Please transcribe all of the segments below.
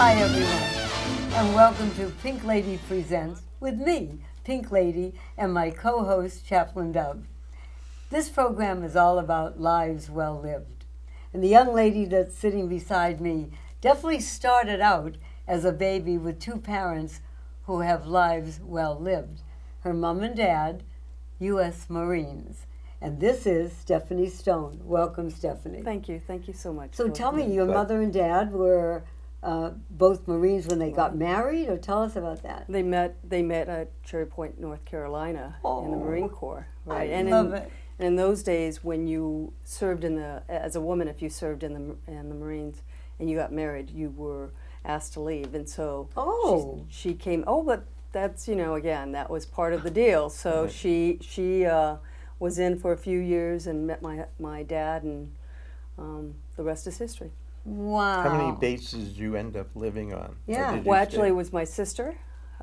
Hi everyone, and welcome to Pink Lady Presents with me, Pink Lady, and my co-host, Chaplain Dove. This program is all about lives well lived. And the young lady that's sitting beside me definitely started out as a baby with two parents who have lives well lived. Her mom and dad, U.S. Marines. And this is Stephanie Stone. Welcome, Stephanie. Thank you so much. So tell me, your mother and dad were both Marines when they got married, or tell us about that. They met at Cherry Point, North Carolina, in the Marine Corps, right? I love it. And in those days, when you served as a woman, if you served in the Marines and you got married, you were asked to leave, and so she came. Oh, but that's again, that was part of the deal. So she was in for a few years and met my dad, and the rest is history. Wow. How many bases did you end up living on? Yeah. Well, actually, it was my sister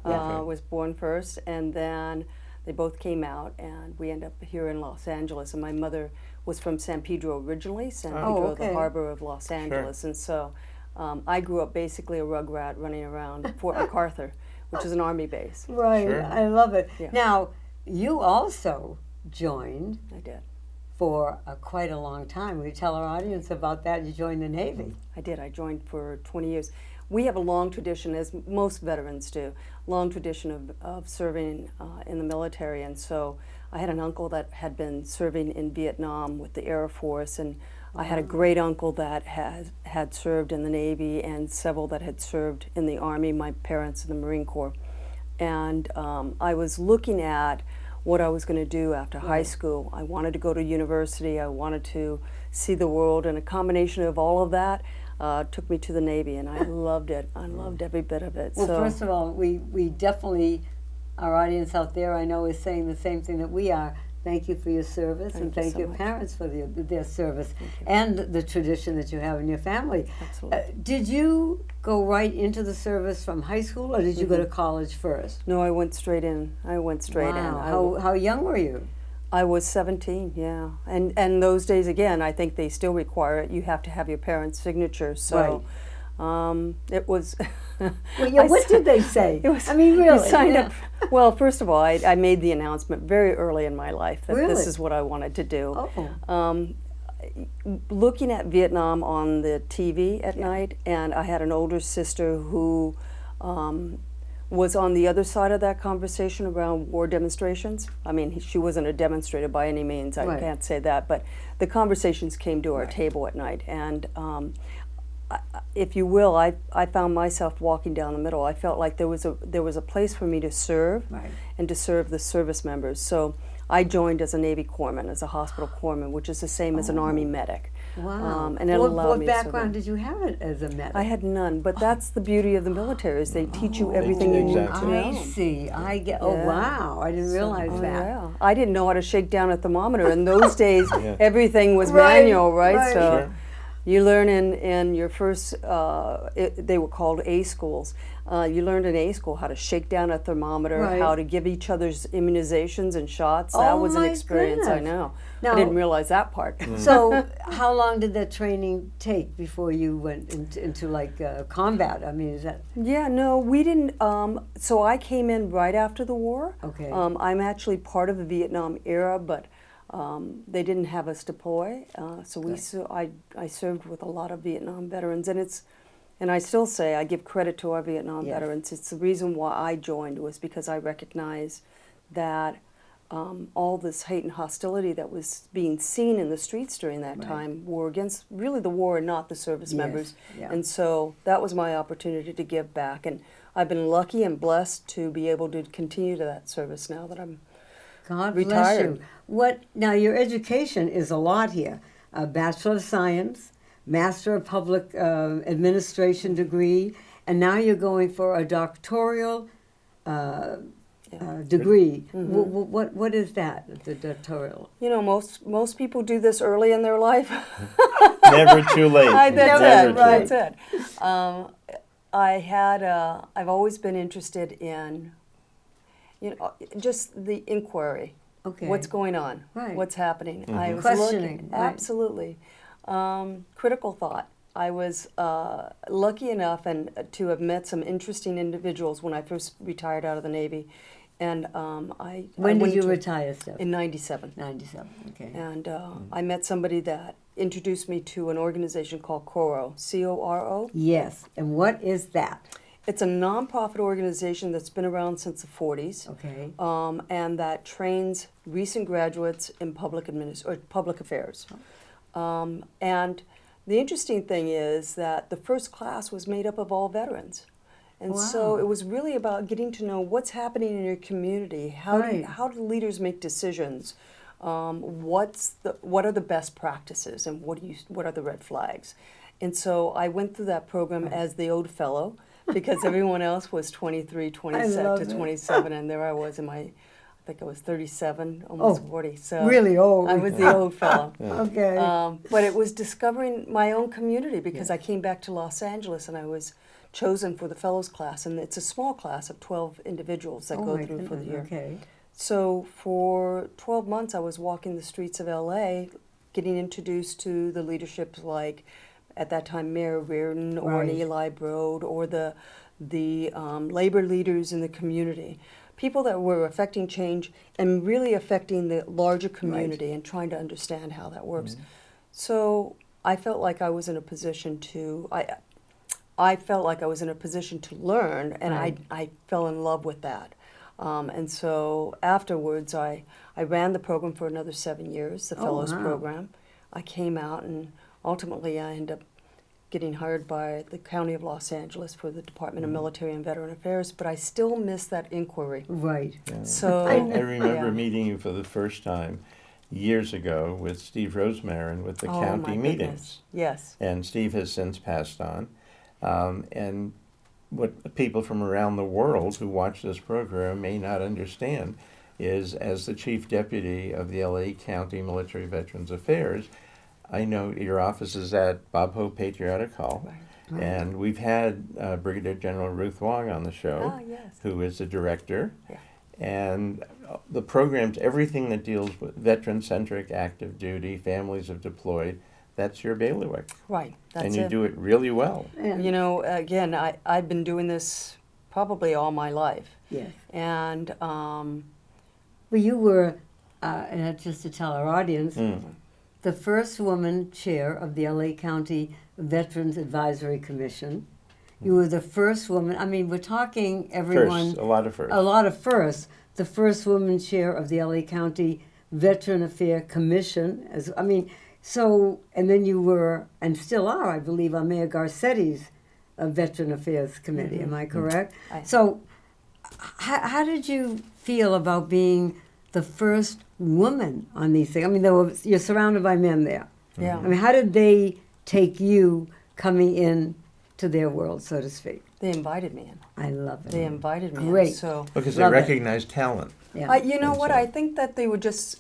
was born first, and then they both came out, and we ended up here in Los Angeles. And my mother was from San Pedro originally, the harbor of Los Angeles. And so I grew up basically a rugrat running around Fort MacArthur, which is an Army base. Right, Sure. I love it. Yeah. Now, you also joined I did. for quite a long time. Will you tell our audience about that? You joined the Navy. I did. I joined for 20 years. We have a long tradition, as most veterans do, long tradition of serving in the military. And so I had an uncle that had been serving in Vietnam with the Air Force, and I had a great uncle that had served in the Navy, and several that had served in the Army, my parents in the Marine Corps. And I was looking at what I was going to do after high school. I wanted to go to university. I wanted to see the world, and a combination of all of that took me to the Navy, and I loved it. I loved every bit of it. Well, first of all, we definitely, our audience out there, I know, is saying the same thing that we are. Thank you for your service, and thank so your much. parents for their service and the tradition that you have in your family. Absolutely. Did you go right into the service from high school, or did you go to college first? No, I went straight in. Wow. How young were you? I was 17, yeah. And those days, again, I think they still require it. You have to have your parents' signature. So it was... Well, yeah, what did they say? It was, I mean, really. You signed up. Well, first of all, I made the announcement very early in my life that Really? this is what I wanted to do. Oh. Looking at Vietnam on the TV at night, and I had an older sister who was on the other side of that conversation around war demonstrations. I mean, she wasn't a demonstrator by any means, I can't say that, but the conversations came to our table at night, and if you will, I found myself walking down the middle. I felt like there was a place for me to serve, and to serve the service members. So I joined as a Navy corpsman, as a hospital corpsman, which is the same as an Army medic. Wow. And it allowed me to serve. What background did you have as a medic? I had none, but that's the beauty of the military, is they teach you everything you need to know. I see. I get. Oh, wow. I didn't realize that. Yeah. I didn't know how to shake down a thermometer. In those days, everything was manual, right? So Sure. you learn in your first, they were called A schools. You learned in A school how to shake down a thermometer, how to give each other's immunizations and shots. That was an experience, I know. Now, I didn't realize that part. So how long did that training take before you went into like combat? I mean, is that... Yeah, no, we didn't. So I came in right after the war. Okay. I'm actually part of the Vietnam era, but they didn't have us deploy. I served with a lot of Vietnam veterans, and I still say I give credit to our Vietnam veterans. It's the reason why I joined, was because I recognize that all this hate and hostility that was being seen in the streets during that time were against really the war and not the service members. And so that was my opportunity to give back. And I've been lucky and blessed to be able to continue to that service now that I'm God retired. bless you. Now, your education is a lot here. A Bachelor of Science, Master of Public Administration degree, and now you're going for a doctoral degree. What is that, the doctoral? You know, most people do this early in their life. Never too late. That's it. I've always been interested in, just the inquiry. Okay. What's going on? Right. What's happening? I was Questioning, looking, right. absolutely. Critical thought. I was lucky enough and to have met some interesting individuals when I first retired out of the Navy, and I When did went you to- retire, Steph? in '97. 97, okay. And I met somebody that introduced me to an organization called CORO, C-O-R-O. Yes, and what is that? It's a nonprofit organization that's been around since the 40s, Okay. and that trains recent graduates in public affairs. And the interesting thing is that the first class was made up of all veterans. And so Wow. it was really about getting to know what's happening in your community. Right. How do leaders make decisions? What are the best practices, and what are the red flags? And so I went through that program as the old fellow, because everyone else was 23, 27 love to it. 27, and there I was I think I was 37, almost Oh, 40. So really old. I was the old fellow. Okay. But it was discovering my own community, because I came back to Los Angeles and I was chosen for the fellows class, and it's a small class of 12 individuals that Oh go my through for the goodness, year. okay. So for 12 months I was walking the streets of LA, getting introduced to the leadership like at that time Mayor Reardon or Right. Eli Broad or the labor leaders in the community. People that were affecting change and really affecting the larger community and trying to understand how that works. So I felt like I was in a position to I felt like I was in a position to learn, and Right. I fell in love with that. And so afterwards, I ran the program for another 7 years, the Oh, Fellows wow. program. I came out, and ultimately I ended up getting hired by the County of Los Angeles for the Department of Military and Veteran Affairs, but I still miss that inquiry. Right. Yeah. So I remember yeah. meeting you for the first time years ago with Steve Rosemarin with the Oh, county my meetings. goodness. Yes. And Steve has since passed on. And what people from around the world who watch this program may not understand is, as the chief deputy of the LA County Military Veterans Affairs, I know your office is at Bob Hope Patriotic Hall. Right. And we've had Brigadier General Ruth Wong on the show, Ah, yes. who is the director. Yeah. And the programs, everything that deals with veteran-centric active duty, families of deployed, that's your bailiwick. Right. That's And you it. do it really well. And, You know, again, I've been doing this probably all my life. yes. And Well, you were, and just to tell our audience, Mm. the first woman chair of the LA County Veterans Advisory Commission. You were the first woman, I mean, we're talking everyone, First, a lot of firsts. a lot of firsts. The first woman chair of the LA County Veteran Affairs Commission. So, and then you were, and still are, I believe, on Mayor Garcetti's Veteran Affairs Committee. Am I correct? I- So, how did you feel about being the first woman on these things? I mean, you're surrounded by men there. yeah. I mean, how did they take you coming in to their world, so to speak? They invited me in. I love it. They invited me in. Great. So, Because they Love it. recognize talent. Yeah. you know And what? so- I think that they were just,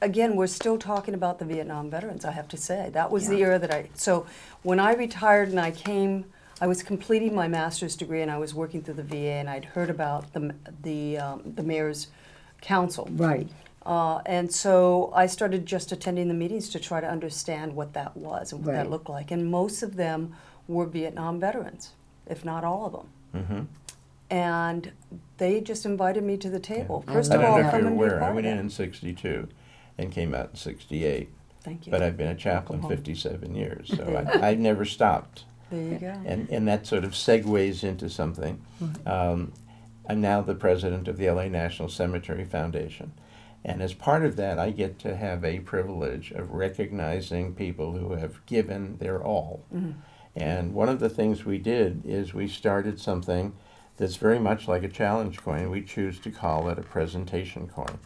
again, we're still talking about the Vietnam veterans, I have to say. That was the Yeah. era that so when I retired and I was completing my master's degree and I was working through the VA, and I'd heard about the mayor's council. Right. And so I started just attending the meetings to try to understand what that was and what Right. that looked like. And most of them were Vietnam veterans, if not all of them. Mm-hmm. And they just invited me to the table. I First I of love all, don't know if come you're and be aware, I part of went in it. in 62 and came out in 68. Thank you. But I've been a chaplain Welcome home. 57 years, so I've never stopped. There you go. And that sort of segues into something. I'm now the president of the LA National Cemetery Foundation. And as part of that, I get to have a privilege of recognizing people who have given their all. And one of the things we did is we started something that's very much like a challenge coin. We choose to call it a presentation coin.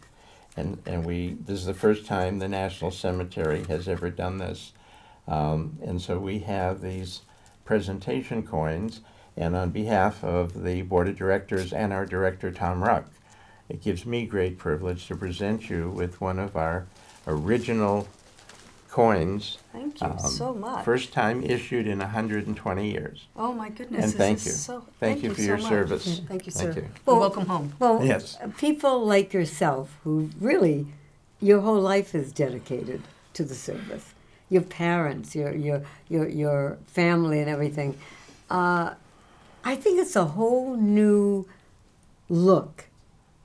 And this is the first time the National Cemetery has ever done this. And so we have these presentation coins, and on behalf of the board of directors and our director, Tom Ruck, it gives me great privilege to present you with one of our original coins. Thank you so much. First time issued in 120 years. Oh my goodness. And this thank is you. So, Thank you for your so much. service. Thank you, Thank sir. you. Well, Welcome home. Well, Yes. people like yourself who really, your whole life is dedicated to the service. your parents, your family, and everything. I think it's a whole new look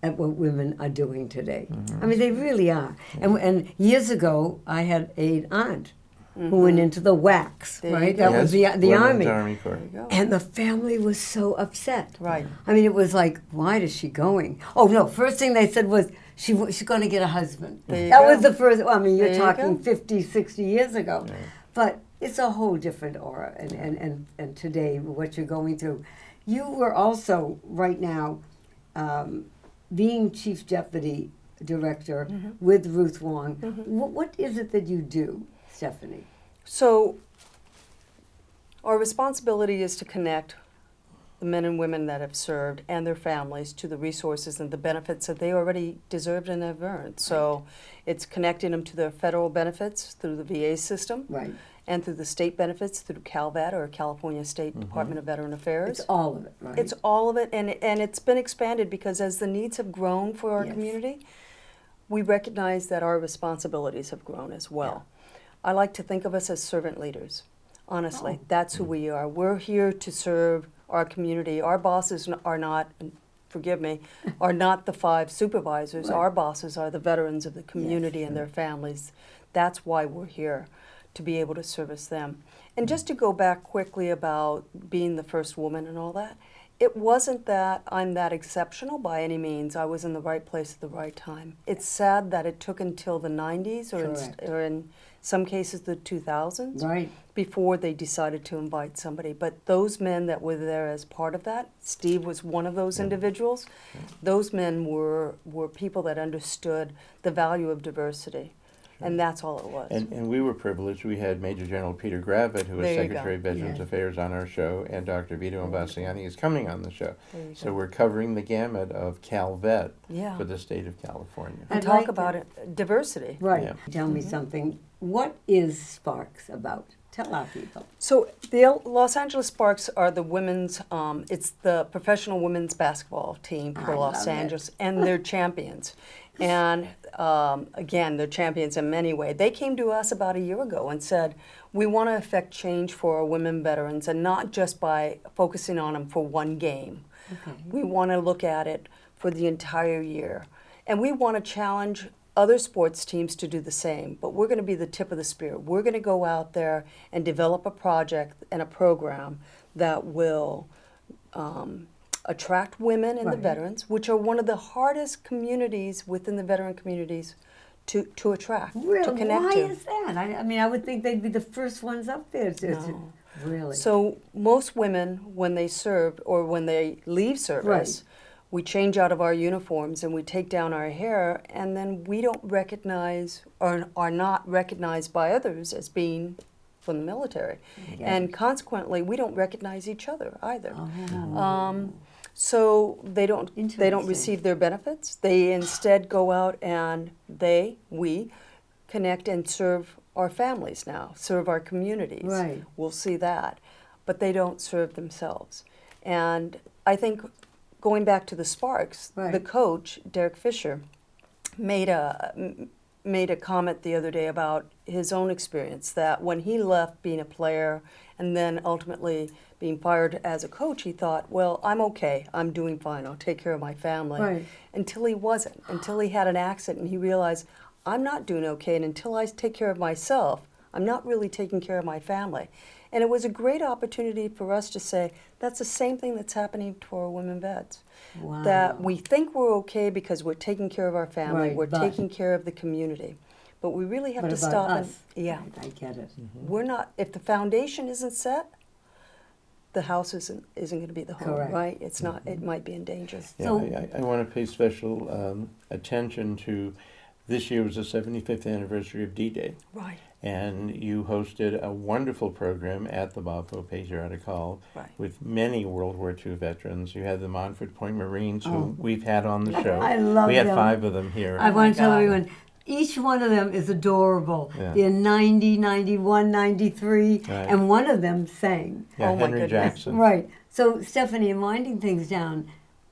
at what women are doing today. I mean, they really are. And years ago, I had an aunt who went into the WACs, There you right? go. That was the Women's Army. Army Corps. There you go. And the family was so upset. Right. I mean, it was like, why is she going? Oh, no, first thing they said was, she's going to get a husband. There you That go. was the first, I mean, you're There you talking go. 50, 60 years ago. But it's a whole different aura. And today, what you're going through. You were also, right now, being Chief Deputy Director with Ruth Wong. What is it that you do, Stephanie? So our responsibility is to connect the men and women that have served and their families to the resources and the benefits that they already deserved and have earned. So it's connecting them to their federal benefits through the VA system Right. and through the state benefits through CalVet or California State Department of Veteran Affairs. It's all of it, right? It's all of it, and it's been expanded because as the needs have grown for our Yes. community, we recognize that our responsibilities have grown as well. I like to think of us as servant leaders. Honestly, that's who we are. We're here to serve our community. Our bosses are not, forgive me, are not the 5 supervisors. Right. Our bosses are the veterans of the community and their families. That's why we're here, to be able to service them. And just to go back quickly about being the first woman and all that, it wasn't that I'm that exceptional by any means. I was in the right place at the right time. It's sad that it took until the 90s Correct. or in some cases the 2000s Right. before they decided to invite somebody. But those men that were there as part of that, Steve was one of those individuals. Those men were people that understood the value of diversity. And that's all it was. And we were privileged. We had Major General Peter Gravitt, who was There you Secretary of go. Veterans Yes. Affairs, on our show, and Dr. Vito Imbasciani is coming on the show. There you So go. we're covering the gamut of CalVet Yeah. for the state of California. And I'd talk like about to- it, diversity. Right. Yeah. Tell me something. What is Sparks about? Tell our people. So the Los Angeles Sparks are the women's, it's the professional women's basketball team for I Los love it. Angeles, and they're champions. And again, they're champions in many ways. They came to us about a year ago and said, we want to affect change for our women veterans, and not just by focusing on them for one game. Okay. We want to look at it for the entire year. And we want to challenge other sports teams to do the same, but we're going to be the tip of the spear. We're going to go out there and develop a project and a program that will attract women and the Right. veterans, which are one of the hardest communities within the veteran communities to attract, Really? to connect Why to. is that? I mean, I would think they'd be the first ones up there. No. Really? So most women, when they serve or when they leave service, we change out of our uniforms and we take down our hair, and then we don't recognize or are not recognized by others as being from the military. Okay. And consequently, we don't recognize each other either. Oh. So they don't Interesting. receive their benefits. They instead go out and we connect and serve our families now, serve our communities. Right. We'll see that. But they don't serve themselves. And I think going back to the Sparks, Right. the coach, Derek Fisher, made a comment the other day about his own experience, that when he left being a player and then ultimately being fired as a coach, he thought, well, I'm okay, I'm doing fine, I'll take care of my family. Right. Until he wasn't, until he had an accident and he realized, I'm not doing okay, and until I take care of myself, I'm not really taking care of my family. And it was a great opportunity for us to say, that's the same thing that's happening to our women vets. Wow. That we think we're okay because we're taking care of our family, Right, we're but- taking care of the community. But we really have What to about stop us? and, yeah, I get it. we're not, if the foundation isn't set, the house isn't going to be the home, Correct. right? It's not, it might be in danger. Yeah, So- I want to pay special attention to, this year was the 75th anniversary of D-Day. Right. And you hosted a wonderful program at the Bob Hope Patriotic Hall Right. with many World War II veterans. You had the Montford Point Marines, who Oh. we've had on the show. I love We had them. 5 of them here. I want to tell God. everyone, each one of them is adorable. Yeah. They're 90, 91, 93, Right. and one of them sang. Yeah, Oh, my Henry goodness. Jackson. Right. So, Stephanie, in winding things down,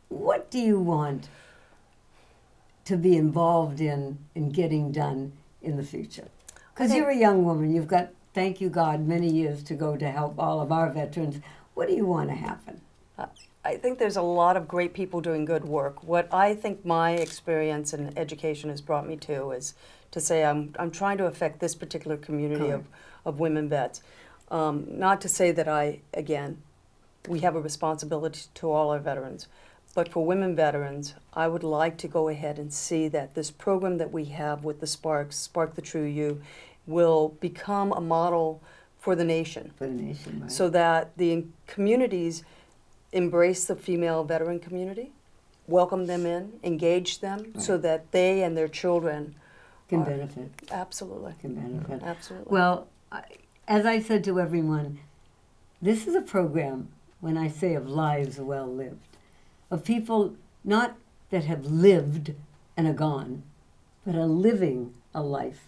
what do you want to be involved in getting done in the future? Because you're a young woman. You've got, thank you God, many years to go to help all of our veterans. What do you want to happen? I think there's a lot of great people doing good work. What I think my experience and education has brought me to is to say I'm trying to affect this particular community of women vets. Not to say that we have a responsibility to all our veterans, but for women veterans, I would like to go ahead and see that this program that we have with the Spark the True You, will become a model for the nation. For the nation, right? So that the communities embrace the female veteran community, welcome them in, engage them, so that they and their children can benefit. Absolutely. Can benefit. Absolutely. Well, as I said to everyone, this is a program, when I say of lives well lived, of people not that have lived and are gone, but are living a life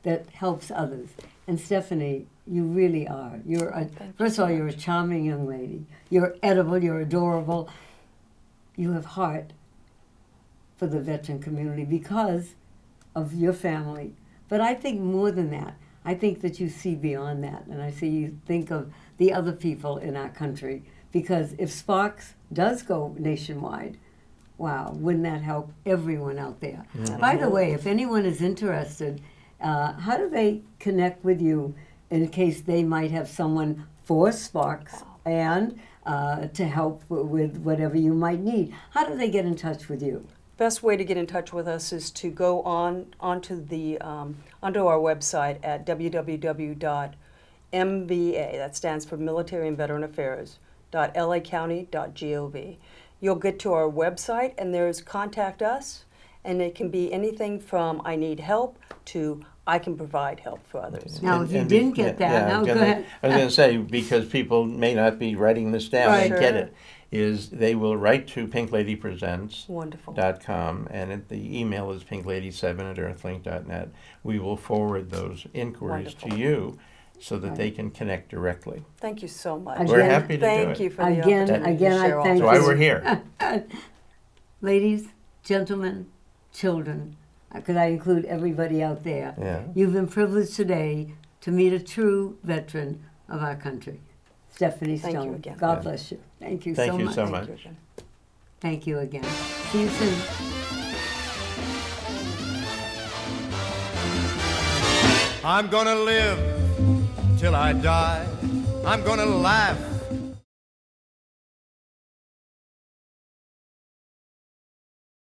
that helps others. And Stephanie, you really are. First of all, you're a charming young lady. You're edible, you're adorable. You have heart for the veteran community because of your family. But I think more than that, I think that you see beyond that. And I see you think of the other people in our country. Because if Sparks does go nationwide, wow, wouldn't that help everyone out there? Mm-hmm. By the way, if anyone is interested, how do they connect with you in case they might have someone for Sparks and to help with whatever you might need? How do they get in touch with you? Best way to get in touch with us is to go onto our website at www.mva, that stands for Military and Veteran Affairs, .lacounty.gov. You'll get to our website and there's contact us, and it can be anything from I need help to I can provide help for others. Now, if you didn't get that, I was go gonna- ahead. I was going to say, because people may not be writing this down Right. and get Sure. it, is they will write to pinkladypresents.com, Wonderful. and the email is pinklady7@earthlink.net. We will forward those inquiries Wonderful. to you so that they can connect directly. Thank you so much. Again- We're happy to do Thank it. you for the Again, opportunity again, to I share all thank That's this. why we're here. Ladies, gentlemen, children, because I include everybody out there, Yeah. you've been privileged today to meet a true veteran of our country, Stephanie Thank you Stone. again. God Yeah. bless you. Thank you Thank so you much. so Thank much. you again. Thank you again. See you soon. I'm gonna live till I die. I'm gonna laugh